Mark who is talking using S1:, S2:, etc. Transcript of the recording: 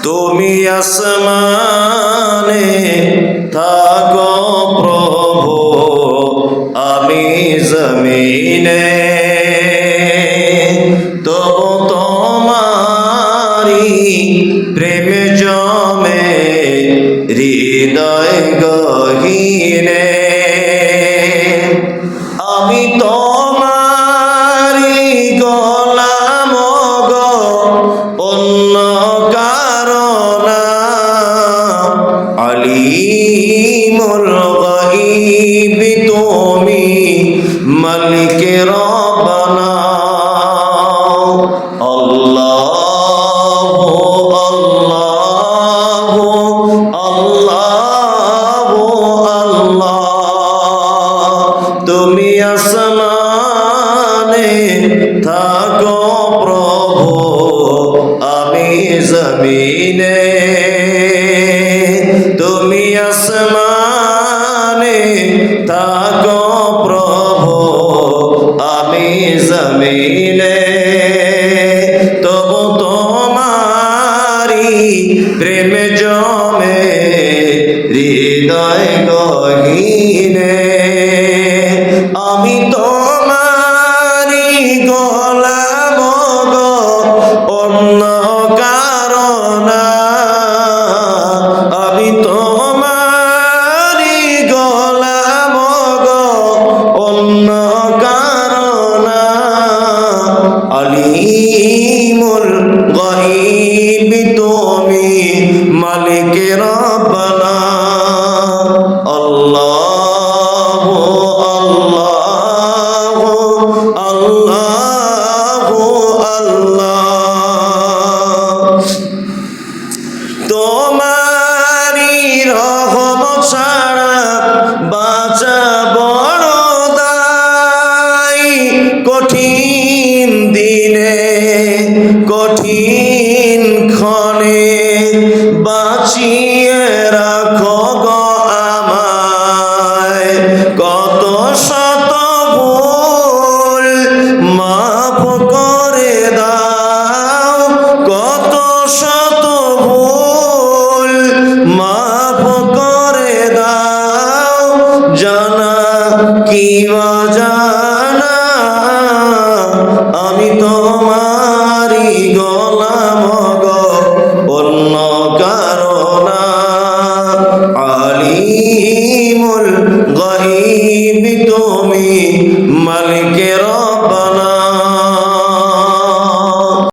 S1: তুমি আসমানে থাকো প্রভু, আমি জমিনে, তবু তোমারি প্রেম জমে হৃদয় গহীনে। আমি তোমারি গোলাম গো, অন্য কারণ আলিমুল গায়ব তুমি, মালিকে রব্বানা। আল্লাহু আল্লাহু আল্লাহু আল্লাহ। তুমি আসমানে থাকো প্রভু, আমি জমিনে, তুমি আসমানে থাকো প্রভু, আমি জমিনে, তবু তোমারি প্রেম জমে হৃদয় গহীনে। আমি তোমারি গোলাম গো, অন্য কারণ আমি তোমারি গোলাম গো, অন্য কারণ আলিমুল গায়ব তুমি, মালিকে রব্বানা। আল্লাহু আল্লাহু আল্লাহু আল্লাহ। তোমারি রহমত ছাড়া বাঁচা বড় দায়, কঠিন দিনে কঠিন ক্ষণে বাঁচিয়ে রাখো গো আমায়। কত শত ভুল মাফ করে দাও, কত শত ভুল মাফ করে দাও, জানা কি অজানা আমি তোমারি গোলাম